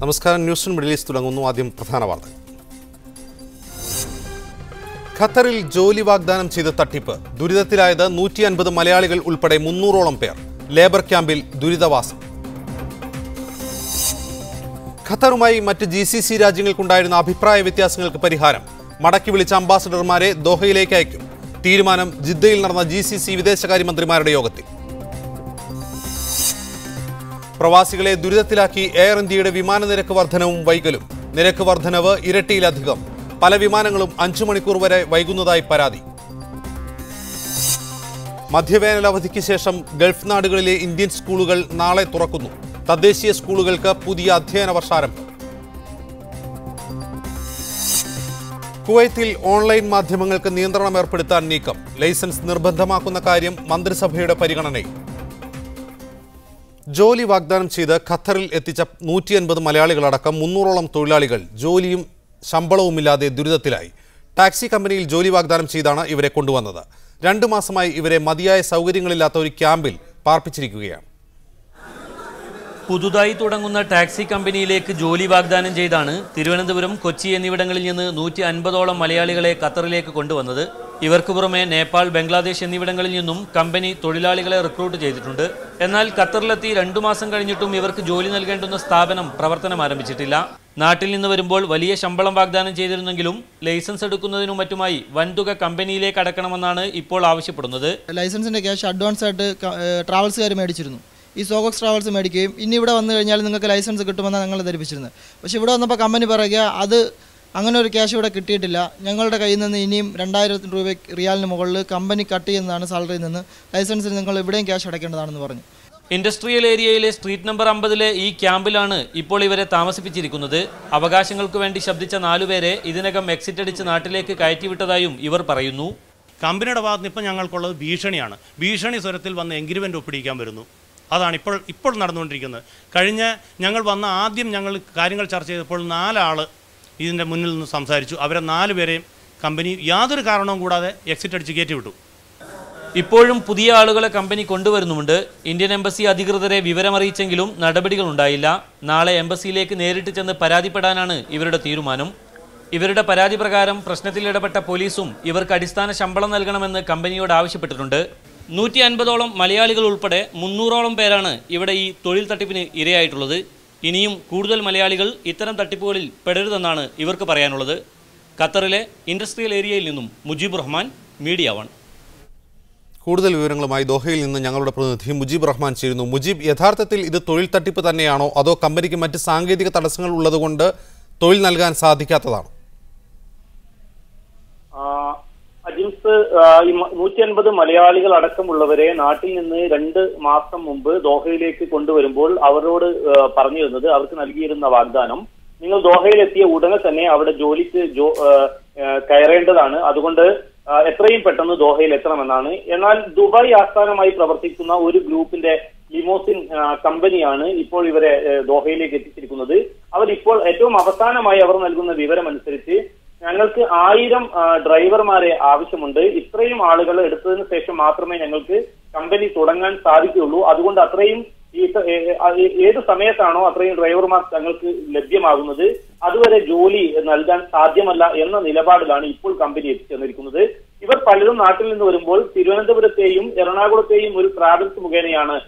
നമസ്കാരം. News middle east തുടങ്ങുന്നു. ആദ്യം പ്രധാന വാർത്തകൾ. ഖത്തറിൽ ജോലി വാഗ്ദാനം ചെയ്ത തട്ടിപ്പ്. ദുരിതത്തിലായത് 150 മലയാളികൾ ഉൾപ്പെടെ 300ഓളം പേർ. ലേബർ ക്യാമ്പിൽ ദുരിതവാസം. ഖത്തറുമായി മറ്റ് GCC രാജ്യങ്ങൾക്കുണ്ടായിരുന്ന അഭിപ്രായ വ്യത്യാസങ്ങൾക്ക് പരിഹാരം. മടക്കി വിളിച്ച അംബാസഡർമാരെ ദോഹയിലേക്ക് അയക്കും. തീരുമാനം ജിദ്ദയിൽ നടന്ന GCC വിദേശകാര്യമന്ത്രിമാരുടെ യോഗത്തിൽ. പ്രവാസികളെ ദുരിതത്തിലാക്കി എയർ ഇന്ത്യയുടെ വിമാന നിരക്ക് വർധനവും വൈകലും. നിരക്ക് വർധനവ് ഇരട്ടിയിലധികം. പല വിമാനങ്ങളും 5 മണിക്കൂർ വരെ വൈകുന്നതായി പരാതി. മധ്യവേനൽ അവധിക്ക് ശേഷം ഗൾഫ് നാടുകളിലെ ഇന്ത്യൻ സ്കൂളുകൾ നാളെ തുറക്കുന്നു. തദ്ദേശീയ സ്കൂളുകൾക്ക് പുതിയ അധ്യയന വർഷാരംഭം. കുവൈത്തിൽ ഓൺലൈൻ മാധ്യമങ്ങൾക്ക് നിയന്ത്രണം ഏർപ്പെടുത്താൻ നീക്കം. ലൈസൻസ് നിർബന്ധമാക്കുന്ന കാര്യം മന്ത്രിസഭയുടെ പരിഗണനയിൽ. ജോലി വാഗ്ദാനം ചെയ്ത് ഖത്തറിൽ എത്തിച്ച 150 മലയാളികളടക്കം 300ഓളം തൊഴിലാളികൾ ജോലിയും ശമ്പളവുമില്ലാതെ ദുരിതത്തിലായി. ടാക്സി കമ്പനിയിൽ ജോലി വാഗ്ദാനം ചെയ്താണ് ഇവരെ കൊണ്ടുവന്നത്. 2 മാസമായി ഇവരെ മതിയായ സൗകര്യങ്ങളില്ലാത്ത ഒരു ക്യാമ്പിൽ പാർപ്പിച്ചിരിക്കുകയാണ്. പുതുതായി തുടങ്ങുന്ന ടാക്സി കമ്പനിയിലേക്ക് ജോലി വാഗ്ദാനം ചെയ്താണ് തിരുവനന്തപുരം, കൊച്ചി എന്നിവിടങ്ങളിൽ നിന്ന് 150ഓളം മലയാളികളെ ഖത്തറിലേക്ക് കൊണ്ടുവന്നത്. ഇവർക്ക് പുറമെ നേപ്പാൾ, ബംഗ്ലാദേശ് എന്നിവിടങ്ങളിൽ നിന്നും കമ്പനി തൊഴിലാളികളെ റിക്രൂട്ട് ചെയ്തിട്ടുണ്ട്. എന്നാൽ ഖത്തറിലെത്തി 2 മാസം കഴിഞ്ഞിട്ടും ഇവർക്ക് ജോലി നൽകേണ്ടുന്ന സ്ഥാപനം പ്രവർത്തനം ആരംഭിച്ചിട്ടില്ല. നാട്ടിൽ നിന്ന് വരുമ്പോൾ വലിയ ശമ്പളം വാഗ്ദാനം ചെയ്തിരുന്നെങ്കിലും ലൈസൻസ് എടുക്കുന്നതിനും മറ്റുമായി വൻതുക കമ്പനിയിലേക്ക് അടക്കണമെന്നാണ് ഇപ്പോൾ ആവശ്യപ്പെടുന്നത്. ലൈസൻസിൻ്റെ ക്യാഷ് അഡ്വാൻസ് ആയിട്ട് ട്രാവൽസുകാർ മേടിച്ചിരുന്നു. ഈ സോഗോക്സ് ട്രാവൽസ് മേടിക്കുകയും ഇനി ഇവിടെ വന്നു കഴിഞ്ഞാൽ നിങ്ങൾക്ക് ലൈസൻസ് കിട്ടുമെന്നാണ് ഞങ്ങൾ ധരിപ്പിച്ചിരുന്നത്. പക്ഷേ ഇവിടെ വന്നപ്പോൾ കമ്പനി പറയുക അത് അങ്ങനെ ഒരു ക്യാഷ് ഇവിടെ കിട്ടിയിട്ടില്ല. ഞങ്ങളുടെ കയ്യിൽ നിന്ന് ഇനിയും 2000 രൂപ റിയാലിന് മുകളിൽ കമ്പനി കട്ട് ചെയ്യുന്നതാണ് സാലറിയിൽ നിന്ന്. ലൈസൻസിന് നിങ്ങൾ ഇവിടെയും ക്യാഷ് അടയ്ക്കേണ്ടതാണെന്ന് പറഞ്ഞു. ഇൻഡസ്ട്രിയൽ ഏരിയയിലെ സ്ട്രീറ്റ് നമ്പർ 50-ലെ ഈ ക്യാമ്പിലാണ് ഇപ്പോൾ ഇവരെ താമസിപ്പിച്ചിരിക്കുന്നത്. അവകാശങ്ങൾക്ക് വേണ്ടി ശബ്ദിച്ച 4 പേരെ ഇതിനകം എക്സിറ്റ് അടിച്ച് നാട്ടിലേക്ക് കയറ്റിവിട്ടതായും ഇവർ പറയുന്നു. കമ്പനിയുടെ ഭാഗത്ത് നിന്ന് ഇപ്പോൾ ഞങ്ങൾക്കുള്ളത് ഭീഷണിയാണ്. ഭീഷണി സ്വരത്തിൽ വന്ന് എഗ്രിമെൻ്റ് ഒപ്പിടിക്കാൻ വരുന്നു. അതാണ് ഇപ്പോൾ നടന്നുകൊണ്ടിരിക്കുന്നത്. കഴിഞ്ഞ ഞങ്ങൾ വന്ന ആദ്യം ഞങ്ങൾ കാര്യങ്ങൾ ചർച്ച ചെയ്തപ്പോൾ 4 ആൾ ഇതിൻ്റെ മുന്നിൽ നിന്ന് സംസാരിച്ചു. അവരെ 4 പേരെയും കമ്പനി യാതൊരു കാരണവും കൂടാതെ എക്സിറ്റ് അടിച്ച് കയറ്റിവിട്ടു. ഇപ്പോഴും പുതിയ ആളുകളെ കമ്പനി കൊണ്ടുവരുന്നുമുണ്ട്. ഇന്ത്യൻ എംബസി അധികൃതരെ വിവരമറിയിച്ചെങ്കിലും നടപടികൾ ഉണ്ടായില്ല. നാളെ എംബസിയിലേക്ക് നേരിട്ട് ചെന്ന് പരാതിപ്പെടാനാണ് ഇവരുടെ തീരുമാനം. ഇവരുടെ പരാതി പ്രകാരം പ്രശ്നത്തിൽ ഇടപെട്ട പോലീസും ഇവർക്ക് അടിസ്ഥാന ശമ്പളം നൽകണമെന്ന് കമ്പനിയോട് ആവശ്യപ്പെട്ടിട്ടുണ്ട്. 150ഓളം മലയാളികൾ ഉൾപ്പെടെ 300ഓളം പേരാണ് ഇവിടെ ഈ തൊഴിൽ തട്ടിപ്പിന് ഇരയായിട്ടുള്ളത്. ഇനിയും കൂടുതൽ മലയാളികൾ ഇത്തരം തട്ടിപ്പുകളിൽ പെടരുതെന്നാണ് ഇവർക്ക് പറയാനുള്ളത്. ഖത്തറിലെ ഇൻഡസ്ട്രിയൽ ഏരിയയിൽ നിന്നും മുജീബ് റഹ്മാൻ, മീഡിയ 1. കൂടുതൽ വിവരങ്ങളുമായി ദോഹയിൽ നിന്ന് ഞങ്ങളുടെ പ്രതിനിധി മുജീബ് റഹ്മാൻ ചേരുന്നു. മുജീബ്, യഥാർത്ഥത്തിൽ ഇത് തൊഴിൽ തട്ടിപ്പ് തന്നെയാണോ, അതോ കമ്പനിക്ക് മറ്റ് സാങ്കേതിക തടസ്സങ്ങൾ ഉള്ളതുകൊണ്ട് തൊഴിൽ നൽകാൻ സാധിക്കാത്തതാണോ? അജിംസ്, ഈ 150 മലയാളികൾ അടക്കമുള്ളവരെ നാട്ടിൽ നിന്ന് 2 മാസം മുമ്പ് ദോഹയിലേക്ക് കൊണ്ടുവരുമ്പോൾ അവരോട് പറഞ്ഞിരുന്നത്, അവർക്ക് നൽകിയിരുന്ന വാഗ്ദാനം, നിങ്ങൾ ദോഹയിലെത്തിയ ഉടനെ തന്നെ അവിടെ ജോലിക്ക് കയറേണ്ടതാണ്, അതുകൊണ്ട് എത്രയും പെട്ടെന്ന് ദോഹയിൽ എത്തണമെന്നാണ്. എന്നാൽ ദുബായ് ആസ്ഥാനമായി പ്രവർത്തിക്കുന്ന ഒരു ഗ്രൂപ്പിന്റെ ലിമോസിൻ കമ്പനിയാണ് ഇപ്പോൾ ഇവരെ ദോഹയിലേക്ക് എത്തിച്ചിരിക്കുന്നത്. അവരിപ്പോൾ ഏറ്റവും അവസാനമായി അവർ നൽകുന്ന വിവരമനുസരിച്ച് ഞങ്ങൾക്ക് 1000 ഡ്രൈവർമാരെ ആവശ്യമുണ്ട്. ഇത്രയും ആളുകളെ എടുത്തതിന് ശേഷം മാത്രമേ ഞങ്ങൾക്ക് കമ്പനി തുടങ്ങാൻ സാധിക്കുകയുള്ളൂ. അതുകൊണ്ട് അത്രയും ഏത് സമയത്താണോ അത്രയും ഡ്രൈവർമാർ ഞങ്ങൾക്ക് ലഭ്യമാകുന്നത് അതുവരെ ജോലി നൽകാൻ സാധ്യമല്ല എന്ന നിലപാടിലാണ് ഇപ്പോൾ കമ്പനി എത്തിച്ചേർന്നിരിക്കുന്നത്. ഇവർ പലരും നാട്ടിൽ നിന്ന് വരുമ്പോൾ തിരുവനന്തപുരത്തെയും എറണാകുളത്തെയും ഒരു ട്രാവൽസ് മുഖേനയാണ്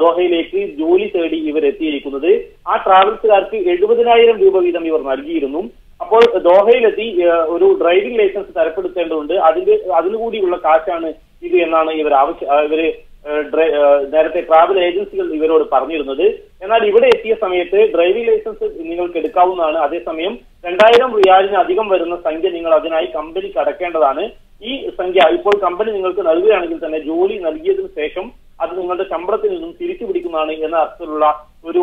ദോഹയിലേക്ക് ജോലി തേടി ഇവർ എത്തിയിരിക്കുന്നത്. ആ ട്രാവൽസുകാർക്ക് 70,000 രൂപ വീതം ഇവർ നൽകിയിരുന്നു. അപ്പോൾ ദോഹയിലെത്തി ഒരു ഡ്രൈവിംഗ് ലൈസൻസ് തരപ്പെടുത്തേണ്ടതുണ്ട്. അതിനുകൂടിയുള്ള കാശാണ് ഇത് എന്നാണ് ഇവര് നേരത്തെ ട്രാവൽ ഏജൻസികൾ ഇവരോട് പറഞ്ഞിരുന്നത്. എന്നാൽ ഇവിടെ എത്തിയ സമയത്ത് ഡ്രൈവിംഗ് ലൈസൻസ് നിങ്ങൾക്ക് എടുക്കാവുന്നതാണ്, അതേസമയം 2000 റിയാലിന് അധികം വരുന്ന സംഖ്യ നിങ്ങൾ അതിനായി കമ്പനിക്ക് അടക്കേണ്ടതാണ്. ഈ സംഖ്യ ഇപ്പോൾ കമ്പനി നിങ്ങൾക്ക് നൽകുകയാണെങ്കിൽ തന്നെ ജോലി നൽകിയതിനു ശേഷം അത് നിങ്ങളുടെ ശമ്പളത്തിൽ നിന്നും തിരിച്ചു പിടിക്കുന്നതാണ് എന്ന അർത്ഥത്തിലുള്ള ഒരു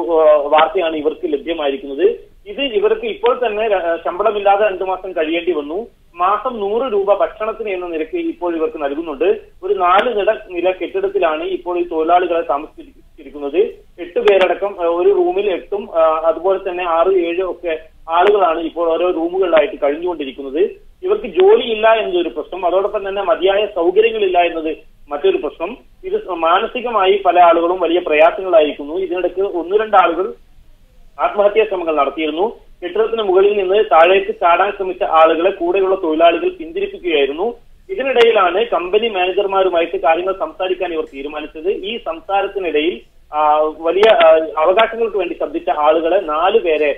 വാർത്തയാണ് ഇവർക്ക് ലഭ്യമായിരിക്കുന്നത്. ഇത് ഇവർക്ക് ഇപ്പോൾ തന്നെ ശമ്പളമില്ലാതെ 2 മാസം കഴിയേണ്ടി വന്നു. മാസം 100 രൂപ ഭക്ഷണത്തിന് എന്ന നിരക്ക് ഇപ്പോൾ ഇവർക്ക് നൽകുന്നുണ്ട്. ഒരു 4 നില കെട്ടിടത്തിലാണ് ഇപ്പോൾ ഈ തൊഴിലാളികളെ താമസിപ്പിച്ചിരിക്കുന്നത്. 8 പേരടക്കം ഒരു റൂമിൽ 8ഉം അതുപോലെ തന്നെ 6, 7 ഒക്കെ ആളുകളാണ് ഇപ്പോൾ ഓരോ റൂമുകളിലായിട്ട് കഴിഞ്ഞുകൊണ്ടിരിക്കുന്നത്. ഇവർക്ക് ജോലിയില്ല എന്നതൊരു പ്രശ്നം, അതോടൊപ്പം തന്നെ മതിയായ സൗകര്യങ്ങളില്ല എന്നത് മറ്റൊരു പ്രശ്നം. ഇത് മാനസികമായി പല ആളുകളും വലിയ പ്രയാസങ്ങളായിരിക്കുന്നു. ഇതിനിടയ്ക്ക് 1-2 ആളുകൾ ആത്മഹത്യാ ശ്രമങ്ങൾ നടത്തിയിരുന്നു. കെട്ടിടത്തിന് മുകളിൽ നിന്ന് താഴേക്ക് ചാടാൻ ശ്രമിച്ച ആളുകളെ കൂടെയുള്ള തൊഴിലാളികൾ പിന്തിരിപ്പിക്കുകയായിരുന്നു. ഇതിനിടയിലാണ് കമ്പനി മാനേജർമാരുമായിട്ട് കാര്യങ്ങൾ സംസാരിക്കാൻ ഇവർ തീരുമാനിച്ചത്. ഈ സംസാരത്തിനിടയിൽ വലിയ അവകാശങ്ങൾക്ക് വേണ്ടി ശബ്ദിച്ച ആളുകളെ 4 പേരെ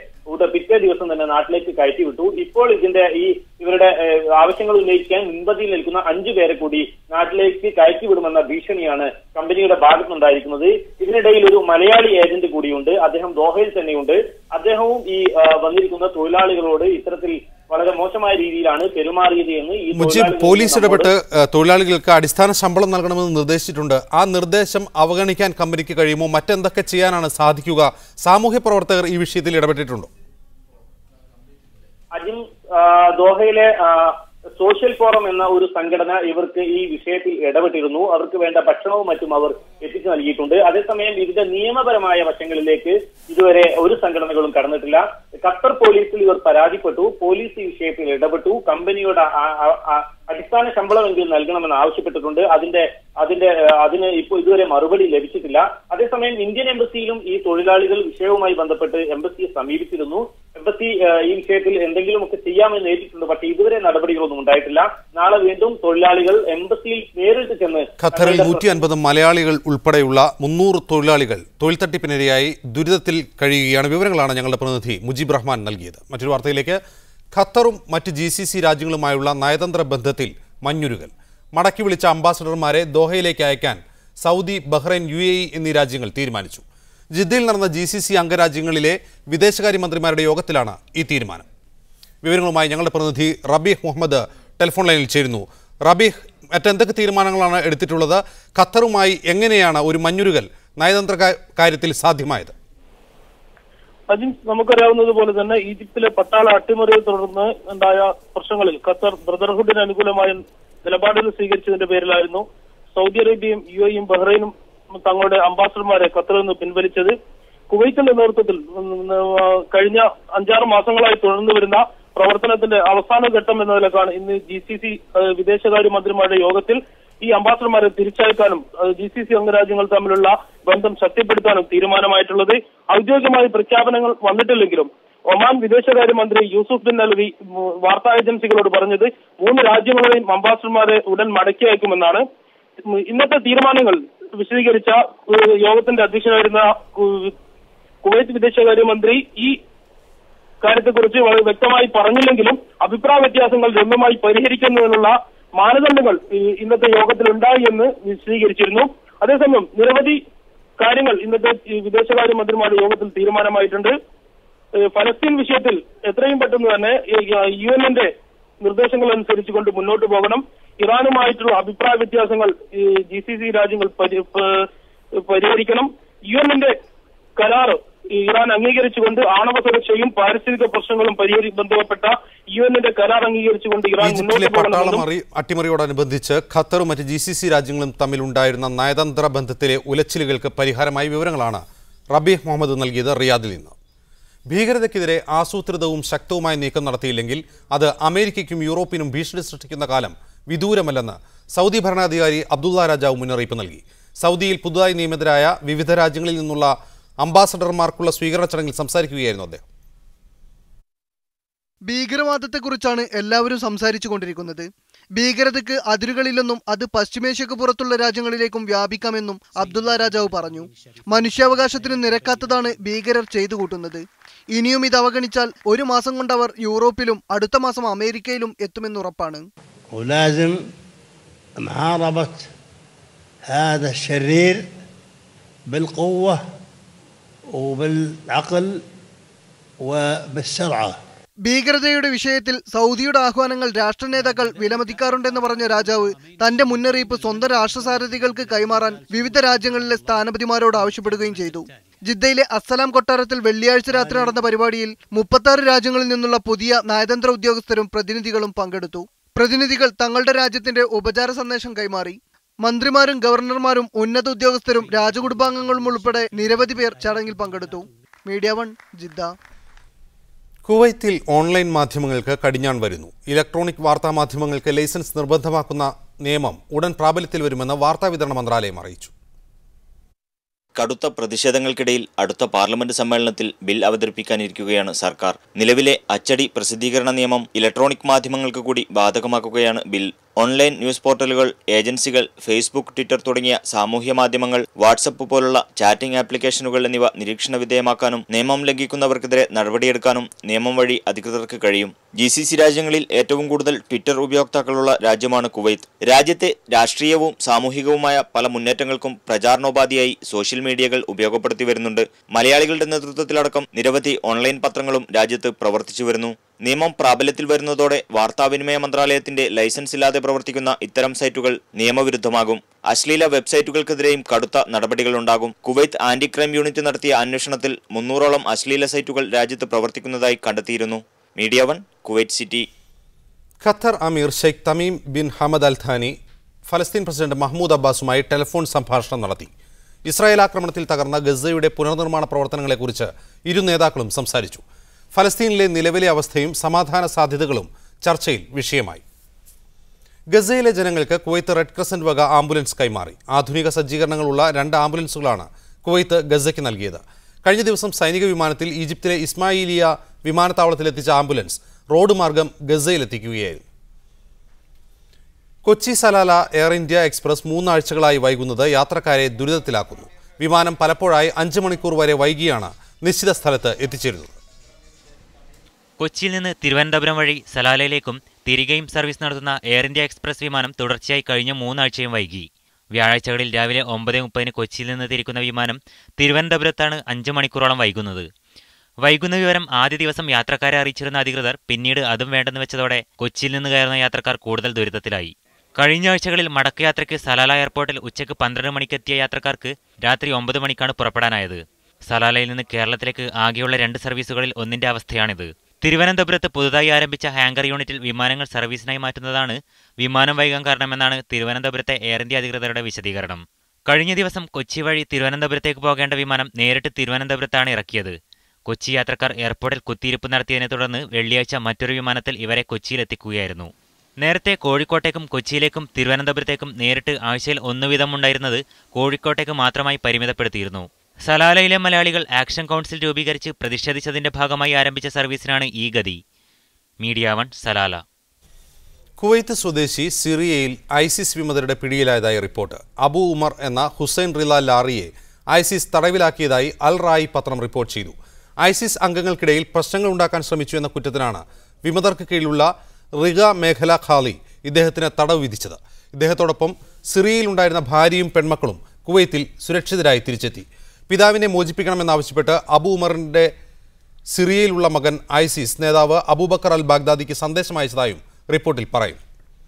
പിറ്റേ ദിവസം തന്നെ നാട്ടിലേക്ക് കയറ്റിവിട്ടു. ഇപ്പോൾ ഇവരുടെ ആവശ്യങ്ങൾ ഉന്നയിക്കാൻ മുൻപന്തിയിൽ നിൽക്കുന്ന 5 പേരെ കൂടി നാട്ടിലേക്ക് കയറ്റിവിടുമെന്ന ഭീഷണിയാണ് കമ്പനിയുടെ ഭാഗത്തുനിന്നുണ്ടായിരിക്കുന്നത്. ഇതിനിടയിൽ ഒരു മലയാളി ഏജന്റ് കൂടിയുണ്ട്. അദ്ദേഹം ദോഹയിൽ തന്നെയുണ്ട്. അദ്ദേഹവും ഈ വന്നിരിക്കുന്ന തൊഴിലാളികളോട് ഇത്തരത്തിൽ വളരെ മോശമായ രീതിയിലാണ് പെരുമാറിയത് എന്ന് മുജീബ്, പോലീസ് ഇടപെട്ട് തൊഴിലാളികൾക്ക് അടിസ്ഥാന ശമ്പളം നൽകണമെന്ന് നിർദ്ദേശിച്ചിട്ടുണ്ട്. ആ നിർദ്ദേശം അവഗണിക്കാൻ കമ്പനിക്ക് കഴിയുമോ? മറ്റെന്തൊക്കെ ചെയ്യാനാണ് സാധിക്കുക? സാമൂഹ്യ പ്രവർത്തകർ ഈ വിഷയത്തിൽ ഇടപെട്ടിട്ടുണ്ടോ? അജിം, ദോഹയിലെ സോഷ്യൽ ഫോറം എന്ന ഒരു സംഘടന ഇവർക്ക് ഈ വിഷയത്തിൽ ഇടപെട്ടിരുന്നു. അവർക്ക് വേണ്ട ഭക്ഷണവും മറ്റും അവർ എത്തിച്ചു നൽകിയിട്ടുണ്ട്. അതേസമയം ഇതിന്റെ നിയമപരമായ വശങ്ങളിലേക്ക് ഇതുവരെ ഒരു സംഘടനകളും കടന്നിട്ടില്ല. ഖത്തർ പോലീസിൽ ഇവർ പരാതിപ്പെട്ടു. പോലീസ് ഈ വിഷയത്തിൽ ഇടപെട്ടു. കമ്പനിയുടെ അടിസ്ഥാന ശമ്പളമെങ്കിലും നൽകണമെന്ന് ആവശ്യപ്പെട്ടിട്ടുണ്ട്. അതിന് ഇപ്പോൾ ഇതുവരെ മറുപടി ലഭിച്ചിട്ടില്ല. അതേസമയം ഇന്ത്യൻ എംബസിയിലും ഈ തൊഴിലാളികൾ വിഷയവുമായി ബന്ധപ്പെട്ട് എംബസിയെ സമീപിച്ചിരുന്നു. എംബസി ഈ വിഷയത്തിൽ എന്തെങ്കിലുമൊക്കെ ചെയ്യാമെന്ന് ഏറ്റിട്ടുണ്ട്. പക്ഷേ ഇതുവരെ നടപടികളൊന്നും ഉണ്ടായിട്ടില്ല. നാളെ വീണ്ടും തൊഴിലാളികൾ എംബസിയിൽ നേരിട്ട് ചെന്ന് ഖത്തറിൽ 150 മലയാളികൾ ഉൾപ്പെടെയുള്ള 300 തൊഴിലാളികൾ തൊഴിൽ തട്ടിപ്പിനിരയായി ദുരിതത്തിൽ കഴിയുകയാണ്. വിവരങ്ങളാണ് ഞങ്ങളുടെ പ്രതിനിധി മുജീബ് റഹ്മാൻ നൽകിയത്. മറ്റൊരു വാർത്തയിലേക്ക്. ഖത്തറും മറ്റ് GCC രാജ്യങ്ങളുമായുള്ള നയതന്ത്ര ബന്ധത്തിൽ മഞ്ഞുരുകൽ. മടക്കി വിളിച്ച അംബാസഡർമാരെ ദോഹയിലേക്ക് അയക്കാൻ സൗദി, ബഹ്റൈൻ, UAE എന്നീ രാജ്യങ്ങൾ തീരുമാനിച്ചു. ജിദ്ദയിൽ നടന്ന GCC അംഗരാജ്യങ്ങളിലെ വിദേശകാര്യമന്ത്രിമാരുടെ യോഗത്തിലാണ് ഈ തീരുമാനം. വിവരങ്ങളുമായി ഞങ്ങളുടെ പ്രതിനിധി റബീഹ് മുഹമ്മദ് ടെലിഫോൺ ലൈനിൽ ചേരുന്നു. റബീഹ്, മറ്റെന്തൊക്കെ തീരുമാനങ്ങളാണ് എടുത്തിട്ടുള്ളത്? ഖത്തറുമായി എങ്ങനെയാണ് ഒരു മഞ്ഞുരുകൽ നയതന്ത്ര കാര്യത്തിൽ സാധ്യമായത്? നമുക്കറിയാവുന്നതുപോലെ തന്നെ ഈജിപ്തിലെ പട്ടാള അട്ടിമറിയെ തുടർന്ന് ഉണ്ടായ പ്രശ്നങ്ങളിൽ ഖത്തർ ബ്രദർഹുഡിന് അനുകൂലമായ നിലപാടുകൾ സ്വീകരിച്ചതിന്റെ പേരിലായിരുന്നു സൗദി അറേബ്യയും UAEയും ബഹ്റൈനും തങ്ങളുടെ അംബാസഡർമാരെ ഖത്തറിൽ നിന്ന് പിൻവലിച്ചത്. കുവൈത്തിന്റെ നേതൃത്വത്തിൽ കഴിഞ്ഞ 5-6 മാസങ്ങളായി തുടർന്നു വരുന്ന പ്രവർത്തനത്തിന്റെ അവസാന ഘട്ടം എന്ന നിലക്കാണ് ഇന്ന് GCC വിദേശകാര്യമന്ത്രിമാരുടെ യോഗത്തിൽ ഈ അംബാസഡർമാരെ തിരിച്ചയക്കാനും GCC അംഗരാജ്യങ്ങൾ തമ്മിലുള്ള ബന്ധം ശക്തിപ്പെടുത്താനും തീരുമാനമായിട്ടുള്ളത്. ഔദ്യോഗികമായ പ്രഖ്യാപനങ്ങൾ വന്നിട്ടില്ലെങ്കിലും ഒമാൻ വിദേശകാര്യമന്ത്രി യൂസുഫ് ബിൻ അൽവി വാർത്താ ഏജൻസികളോട് പറഞ്ഞത് 3 രാജ്യങ്ങളുടെയും അംബാസഡർമാരെ ഉടൻ മടക്കി അയക്കുമെന്നാണ്. ഇന്നത്തെ തീരുമാനങ്ങൾ വിശദീകരിച്ച യോഗത്തിന്റെ അധ്യക്ഷനായിരുന്ന കുവൈത്ത് വിദേശകാര്യമന്ത്രി ഈ കാര്യത്തെക്കുറിച്ച് വളരെ വ്യക്തമായി പറഞ്ഞില്ലെങ്കിലും അഭിപ്രായ വ്യത്യാസങ്ങൾ രമ്യമായി പരിഹരിക്കുന്നതിനുള്ള മാനദണ്ഡങ്ങൾ ഇന്നത്തെ യോഗത്തിൽ ഉണ്ടായി എന്ന് വിശദീകരിച്ചിരുന്നു. അതേസമയം നിരവധി കാര്യങ്ങൾ ഇന്നത്തെ വിദേശകാര്യമന്ത്രിമാരുടെ യോഗത്തിൽ തീരുമാനമായിട്ടുണ്ട്. ഫലസ്തീൻ വിഷയത്തിൽ എത്രയും പെട്ടെന്ന് തന്നെ UN-ന്റെ നിർദ്ദേശങ്ങൾ അനുസരിച്ചുകൊണ്ട് മുന്നോട്ട് പോകണം. ഇറാനുമായിട്ടുള്ള അഭിപ്രായ വ്യത്യാസങ്ങൾ GCC രാജ്യങ്ങൾ പരിഹരിക്കണം. UN-ന്റെ കരാർ ഇറാൻ അംഗീകരിച്ചുകൊണ്ട് ആണവ സുരക്ഷയും പാരിസ്ഥിതിക പ്രശ്നങ്ങളും ബന്ധപ്പെട്ട UN-ന്റെ കരാർ അംഗീകരിച്ചുകൊണ്ട് ഇറാൻ മുന്നോട്ട് പോകണം. അട്ടിമറിയോടനുബന്ധിച്ച് ഖത്തറും മറ്റ് GCC രാജ്യങ്ങളും തമ്മിലുണ്ടായിരുന്ന നയതന്ത്ര ബന്ധത്തിലെ ഉലച്ചിലുകൾക്ക് പരിഹാരമായി വിവരങ്ങളാണ് റബീഹ് മുഹമ്മദ് നൽകിയത് റിയാദിൽ നിന്ന്. ഭീകരതയ്ക്കെതിരെ ആസൂത്രിതവും ശക്തവുമായ നീക്കം നടത്തിയില്ലെങ്കിൽ അത് അമേരിക്കയ്ക്കും യൂറോപ്പിനും ഭീഷണി സൃഷ്ടിക്കുന്ന കാലം വിദൂരമല്ലെന്ന് സൗദി ഭരണാധികാരി അബ്ദുള്ള രാജാവ് മുന്നറിയിപ്പ് നൽകി. സൗദിയിൽ പുതുതായി നിയമിതരായ വിവിധ രാജ്യങ്ങളിൽ നിന്നുള്ള അംബാസഡർമാർക്കുള്ള സ്വീകരണ ചടങ്ങിൽ സംസാരിക്കുകയായിരുന്നു അദ്ദേഹം. ഭീകരവാദത്തെക്കുറിച്ചാണ് എല്ലാവരും സംസാരിച്ചു കൊണ്ടിരിക്കുന്നത്. ഭീകരതയ്ക്ക് അതിരുകളില്ലെന്നും അത് പശ്ചിമേഷ്യക്ക് പുറത്തുള്ള രാജ്യങ്ങളിലേക്കും വ്യാപിക്കാമെന്നും അബ്ദുള്ള രാജാവ് പറഞ്ഞു. മനുഷ്യാവകാശത്തിന് നിരക്കാത്തതാണ് ഭീകരർ ചെയ്തു കൂട്ടുന്നത്. ഇനിയും ഇത് അവഗണിച്ചാൽ 1 മാസം കൊണ്ടവർ യൂറോപ്പിലും അടുത്ത മാസം അമേരിക്കയിലും എത്തുമെന്നുറപ്പാണ്. ഭീകരതയുടെ വിഷയത്തിൽ സൗദിയുടെ ആഹ്വാനങ്ങൾ രാഷ്ട്ര നേതാക്കൾ വിലമതിക്കാറുണ്ടെന്ന് പറഞ്ഞ രാജാവ് തന്റെ മുന്നറിയിപ്പ് സ്വന്തം രാഷ്ട്രസാരഥികൾക്ക് കൈമാറാൻ വിവിധ രാജ്യങ്ങളിലെ സ്ഥാനപതിമാരോട് ആവശ്യപ്പെടുകയും ചെയ്തു. ജിദ്ദയിലെ അസ്സലാം കൊട്ടാരത്തിൽ വെള്ളിയാഴ്ച രാത്രി നടന്ന പരിപാടിയിൽ 36 രാജ്യങ്ങളിൽ നിന്നുള്ള പുതിയ നയതന്ത്ര ഉദ്യോഗസ്ഥരും പ്രതിനിധികളും പങ്കെടുത്തു. പ്രതിനിധികൾ തങ്ങളുടെ രാജ്യത്തിന്റെ ഉപചാര സന്ദേശം കൈമാറി. മന്ത്രിമാരും ഗവർണർമാരും ഉന്നത ഉദ്യോഗസ്ഥരും രാജകുടുംബാംഗങ്ങളും ഉൾപ്പെടെ നിരവധി പേർ ചടങ്ങിൽ പങ്കെടുത്തു. Media 1 Jeddah. കുവൈത്തിൽ ഓൺലൈൻ മാധ്യമങ്ങൾക്ക് കടിഞ്ഞാൺ വരുന്നു. ഇലക്ട്രോണിക് വാർത്താ മാധ്യമങ്ങൾക്ക് ലൈസൻസ് നിർബന്ധമാക്കുന്ന നിയമം ഉടൻ പ്രാബല്യത്തിൽ വരുമെന്ന് വാർത്താവിതരണ മന്ത്രാലയം അറിയിച്ചു. കടുത്ത പ്രതിഷേധങ്ങൾക്കിടയിൽ അടുത്ത പാർലമെന്റ് സമ്മേളനത്തിൽ ബിൽ അവതരിപ്പിക്കാനിരിക്കുകയാണ് സർക്കാർ. നിലവിലെ അച്ചടി പ്രസിദ്ധീകരണ നിയമം ഇലക്ട്രോണിക് മാധ്യമങ്ങൾക്ക് കൂടി ബാധകമാക്കുകയാണ് ബിൽ. ഓൺലൈൻ ന്യൂസ് പോർട്ടലുകൾ, ഏജൻസികൾ, ഫേസ്ബുക്ക്, ട്വിറ്റർ തുടങ്ങിയ സാമൂഹ്യ മാധ്യമങ്ങൾ, വാട്സപ്പ് പോലുള്ള ചാറ്റിംഗ് ആപ്ലിക്കേഷനുകൾ എന്നിവ നിരീക്ഷണ വിധേയമാക്കാനും നിയമം ലംഘിക്കുന്നവർക്കെതിരെ നടപടിയെടുക്കാനും നിയമം വഴി അധികൃതർക്ക് കഴിയും. GCC രാജ്യങ്ങളിൽ ഏറ്റവും കൂടുതൽ ട്വിറ്റർ ഉപയോക്താക്കളുള്ള രാജ്യമാണ് കുവൈത്ത്. രാജ്യത്തെ രാഷ്ട്രീയവും സാമൂഹികവുമായ പല മുന്നേറ്റങ്ങൾക്കും പ്രചാരണോപാധിയായി സോഷ്യൽ മീഡിയകൾ ഉപയോഗപ്പെടുത്തി വരുന്നുണ്ട്. മലയാളികളുടെ നേതൃത്വത്തിലടക്കം നിരവധി ഓൺലൈൻ പത്രങ്ങളും രാജ്യത്ത് പ്രവർത്തിച്ചു വരുന്നു. നിയമം പ്രാബല്യത്തിൽ വരുന്നതോടെ വാർത്താവിനിമയ മന്ത്രാലയത്തിന്റെ ലൈസൻസ് ഇല്ലാതെ പ്രവർത്തിക്കുന്ന ഇത്തരം സൈറ്റുകൾ നിയമവിരുദ്ധമാകും. അശ്ലീല വെബ്സൈറ്റുകൾക്കെതിരെയും കടുത്ത നടപടികളുണ്ടാകും. കുവൈത്ത് ആന്റി ക്രൈം യൂണിറ്റ് നടത്തിയ അന്വേഷണത്തിൽ 300ഓളം അശ്ലീല സൈറ്റുകൾ രാജ്യത്ത് പ്രവർത്തിക്കുന്നതായി കണ്ടെത്തിയിരുന്നു. Media 1, Kuwait city. ഖത്തർ അമീർ Sheikh Tamim bin Hamad Al ഥാനി ഫലസ്തീൻ പ്രസിഡന്റ് മഹ്മൂദ് അബ്ബാസുമായി ടെലിഫോൺ സംഭാഷണം നടത്തി. ഇസ്രായേൽ ആക്രമണത്തിൽ തകർന്ന ഗസയുടെ പുനർനിർമ്മാണ പ്രവർത്തനങ്ങളെക്കുറിച്ച് ഇരു നേതാക്കളും സംസാരിച്ചു. ഫലസ്തീനിലെ നിലവിലെ അവസ്ഥയും സമാധാന സാധ്യതകളും ചർച്ചയിൽ വിഷയമായി. ഗസയിലെ ജനങ്ങൾക്ക് കുവൈത്ത് റെഡ് ക്രസന്റ് വക ആംബുലൻസ് കൈമാറി. ആധുനിക സജ്ജീകരണങ്ങളുള്ള 2 ആംബുലൻസുകളാണ് കുവൈത്ത് ഗസയ്ക്ക് നൽകിയത്. കഴിഞ്ഞ ദിവസം സൈനിക വിമാനത്തിൽ ഈജിപ്തിലെ ഇസ്മായിലിയ വിമാനത്താവളത്തിലെത്തിച്ച ആംബുലൻസ് റോഡ് മാർഗം ഗസയിലെത്തിക്കുകയായിരുന്നു. Kochi Salalah Air India Express 3 ആഴ്ചകളായി വൈകുന്നത് യാത്രക്കാരെ ദുരിതത്തിലാക്കുന്നു. വിമാനം പലപ്പോഴായി 5 മണിക്കൂർ വരെ വൈകിയാണ് നിശ്ചിത സ്ഥലത്ത് എത്തിച്ചേരുന്നത്. കൊച്ചിയിൽ നിന്ന് തിരുവനന്തപുരം വഴി സലാലയിലേക്കും തിരികെയും സർവീസ് നടത്തുന്ന എയർ ഇന്ത്യ എക്സ്പ്രസ് വിമാനം തുടർച്ചയായി കഴിഞ്ഞ 3 ആഴ്ചയും വൈകി. വ്യാഴാഴ്ചകളിൽ രാവിലെ 9:30 കൊച്ചിയിൽ നിന്ന് തിരിക്കുന്ന വിമാനം തിരുവനന്തപുരത്താണ് 5 മണിക്കൂറോളം വൈകുന്നത്. വൈകുന്ന വിവരം ആദ്യ ദിവസം യാത്രക്കാരെ അറിയിച്ചിരുന്ന അധികൃതർ പിന്നീട് അതും വേണ്ടെന്ന് വെച്ചതോടെ കൊച്ചിയിൽ നിന്ന് കയറുന്ന യാത്രക്കാർ കൂടുതൽ ദുരിതത്തിലായി. കഴിഞ്ഞ ആഴ്ചകളിൽ മടക്കയാത്രയ്ക്ക് സലാല എയർപോർട്ടിൽ ഉച്ചയ്ക്ക് 12 മണിക്കെത്തിയ യാത്രക്കാർക്ക് രാത്രി 9 മണിക്കാണ് പുറപ്പെടാനായത്. സലാലയിൽ നിന്ന് കേരളത്തിലേക്ക് ആകെയുള്ള 2 സർവീസുകളിൽ ഒന്നിന്റെ അവസ്ഥയാണിത്. തിരുവനന്തപുരത്ത് പുതുതായി ആരംഭിച്ച ഹാങ്കർ യൂണിറ്റിൽ വിമാനങ്ങൾ സർവീസിനായി മാറ്റുന്നതാണ് വിമാനം വൈകാൻ കാരണമെന്നാണ് തിരുവനന്തപുരത്തെ എയർ ഇന്ത്യ അധികൃതരുടെ വിശദീകരണം. കഴിഞ്ഞ ദിവസം കൊച്ചി വഴി തിരുവനന്തപുരത്തേക്ക് പോകേണ്ട വിമാനം നേരിട്ട് തിരുവനന്തപുരത്താണ് ഇറക്കിയത്. കൊച്ചി യാത്രക്കാർ എയർപോർട്ടിൽ കുത്തിയിരിപ്പ് നടത്തിയതിനെ തുടർന്ന് വെള്ളിയാഴ്ച മറ്റൊരു വിമാനത്തിൽ ഇവരെ കൊച്ചിയിലെത്തിക്കുകയായിരുന്നു. നേരത്തെ കോഴിക്കോട്ടേക്കും കൊച്ചിയിലേക്കും തിരുവനന്തപുരത്തേക്കും നേരിട്ട് ആഴ്ചയിൽ 1 വീതം ഉണ്ടായിരുന്നത് കോഴിക്കോട്ടേക്ക് മാത്രമായി പരിമിതപ്പെടുത്തിയിരുന്നു. സലാലയിലെ മലയാളികൾ ആക്ഷൻ കൗൺസിൽ രൂപീകരിച്ച് പ്രതിഷേധിച്ചതിന്റെ ഭാഗമായി ആരംഭിച്ച സർവീസിനാണ് ഈ ഗതി. Media 1, Salalah. കുവൈത്ത് സ്വദേശി സിറിയയിൽ ഐസിസ് വിമതരുടെ പിടിയിലായതായി റിപ്പോർട്ട്. അബു ഉമർ എന്ന ഹുസൈൻ റില ലാറിയെ ഐസിസ് തടവിലാക്കിയതായി അൽ റായി പത്രം റിപ്പോർട്ട് ചെയ്തു. ഐസിസ് അംഗങ്ങൾക്കിടയിൽ പ്രശ്നങ്ങൾ ഉണ്ടാക്കാൻ ശ്രമിച്ചു എന്ന കുറ്റത്തിനാണ് വിമതർക്ക് കീഴിലുള്ള റിഗ മേഖല ഖാലി ഇദ്ദേഹത്തിന് തടവ് വിധിച്ചത്. ഇദ്ദേഹത്തോടൊപ്പം സിറിയയിലുണ്ടായിരുന്ന ഭാര്യയും പെൺമക്കളും കുവൈത്തിൽ സുരക്ഷിതരായി തിരിച്ചെത്തി. പിതാവിനെ മോചിപ്പിക്കണമെന്നാവശ്യപ്പെട്ട് അബു ഉമറിന്റെ സിറിയയിലുള്ള മകൻ ഐസിസ് നേതാവ് അബൂബക്കർ അൽ ബാഗ്ദാദിക്ക് സന്ദേശം അയച്ചതായും റിപ്പോർട്ടിൽ പറയുന്നു.